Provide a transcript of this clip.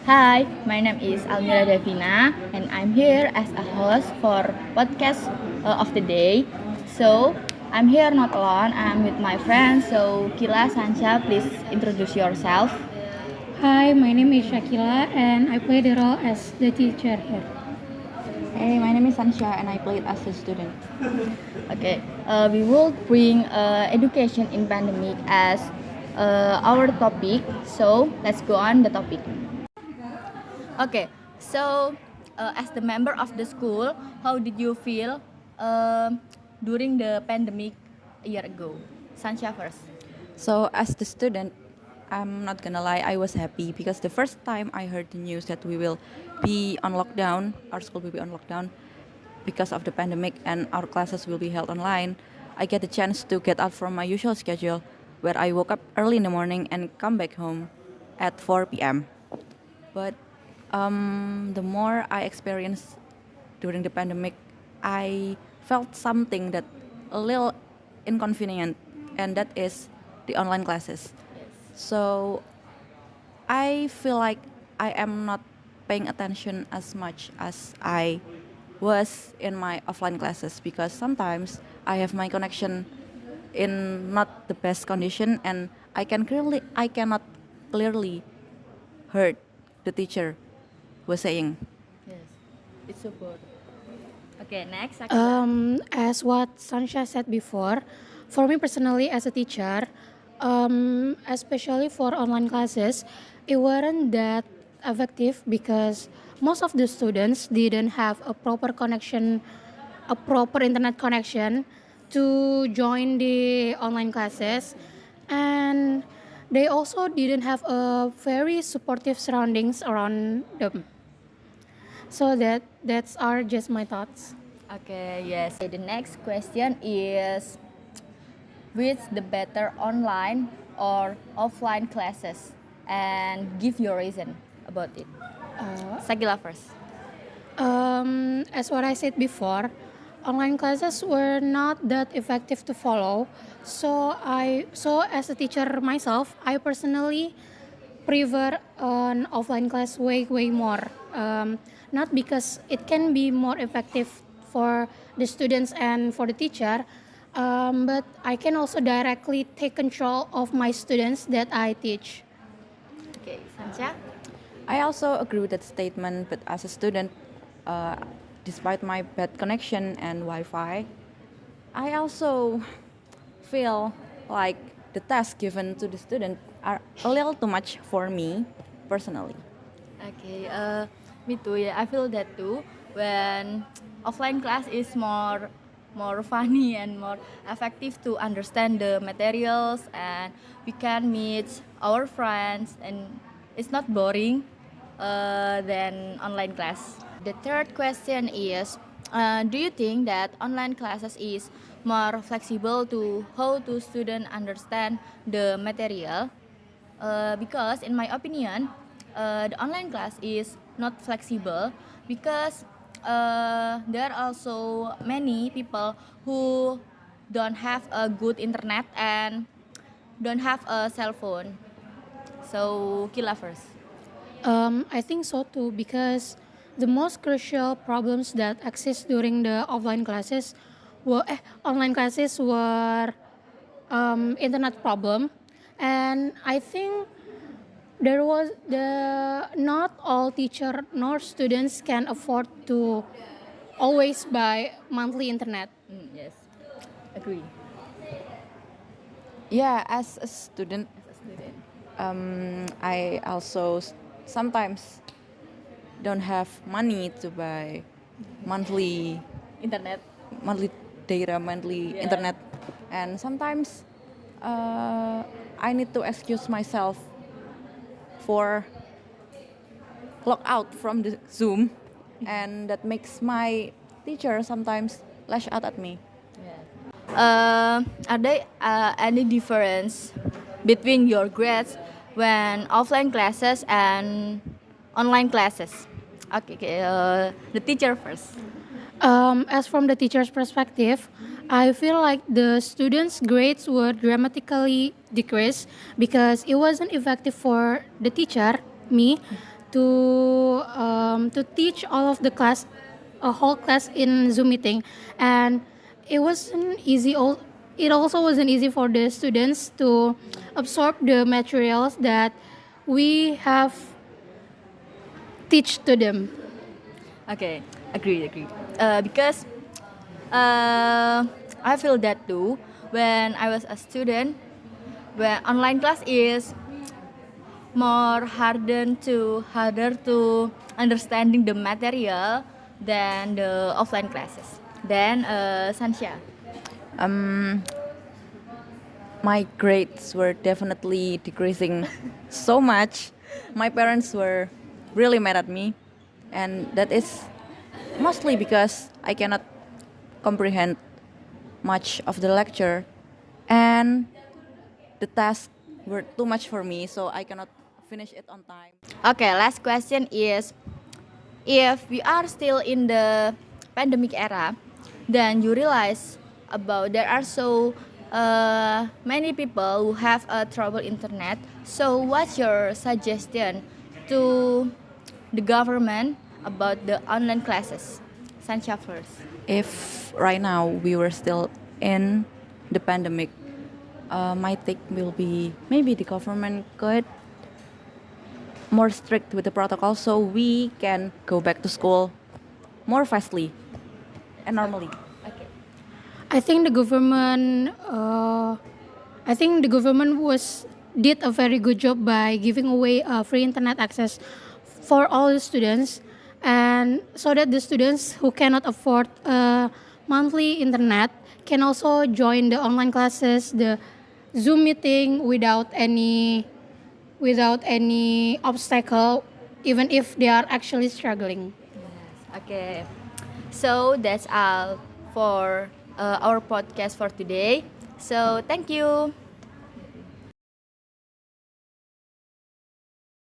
Hi, my name is Almira Davina, and I'm here as a host for podcast of the day. So I'm here not alone. I'm with my friends. So Kila, Sancha, please introduce yourself. Hi, my name is Shakila and I play the role as the teacher here. Hey, my name is Sansha and I played as a student. Okay, we will bring education in pandemic as our topic. So let's go on the topic. Okay, so as the member of the school, how did you feel during the pandemic a year ago? Sansha first. So, as the student, I'm not gonna lie, I was happy because the first time I heard the news that we will be on lockdown, our school will be on lockdown because of the pandemic and our classes will be held online, I get the chance to get out from my usual schedule where I woke up early in the morning and come back home at 4 p.m. But the more I experienced during the pandemic, I felt something that a little inconvenient, and that is the online classes. So I feel like I am not paying attention as much as I was in my offline classes because sometimes I have my connection in not the best condition and I cannot clearly heard the teacher was saying. Yes, it's support. Okay, next, Akila. As what Sansha said before, for me personally as a teacher, especially for online classes, it wasn't that effective because most of the students didn't have a proper connection, a proper internet connection to join the online classes, and they also didn't have a very supportive surroundings around them. So that's are just my thoughts. Okay, yes. Okay, the next question is which the better online or offline classes, and give your reason about it. Sakila first. As what I said before, online classes were not that effective to follow. So as a teacher myself, I personally prefer an offline class way more. Not because it can be more effective for the students and for the teacher, but I can also directly take control of my students that I teach. Okay, Sancha. I also agree with that statement, but as a student, uh, despite my bad connection and Wi-Fi, I also feel like the tasks given to the student are a little too much for me personally. Okay, me too. Yeah, I feel that too. When offline class is more funny and more effective to understand the materials, and we can meet our friends, and it's not boring than online class. The third question is, do you think that online classes is more flexible to how to student understand the material? Because in my opinion, the online class is not flexible because there are also many people who don't have a good internet and don't have a cell phone. So Kila first. I think so too because the most crucial problems that exist during the online classes were internet problem, and I think there was the not all teacher nor students can afford to always buy monthly internet. Yes, agree. Yeah, as a student, As a student. I also sometimes don't have money to buy monthly Internet. monthly data, monthly Yeah. internet, and sometimes I need to excuse myself for log out from the Zoom, and that makes my teacher sometimes lash out at me. Are there any difference between your grades when offline classes and online classes? Okay, okay, the teacher first. As from the teacher's perspective, I feel like the students' grades were dramatically decreased because it wasn't effective for the teacher, me, to teach all of the class, a whole class in Zoom meeting, and it wasn't easy. It also wasn't easy for the students to absorb the materials that we have teach to them. Okay, agree. Because I feel that too when I was a student. When online class is more harder to understanding the material than the offline classes. Then Sansha. Um, my grades were definitely decreasing so much. My parents were really mad at me, and that is mostly because I cannot comprehend much of the lecture, and the tasks were too much for me, so I cannot finish it on time. Okay, last question is, if we are still in the pandemic era, then you realize about there are so many people who have a trouble internet. So what's your suggestion to the government about the online classes? Sansha first. If right now we were still in the pandemic, my take will be maybe the government could more strict with the protocol so we can go back to school more fastly and normally. Okay. I think the government, was did a very good job by giving away free internet access for all the students, and so that the students who cannot afford monthly internet can also join the online classes, the Zoom meeting without any obstacle, even if they are actually struggling. Okay. So that's all for our podcast for today. So thank you.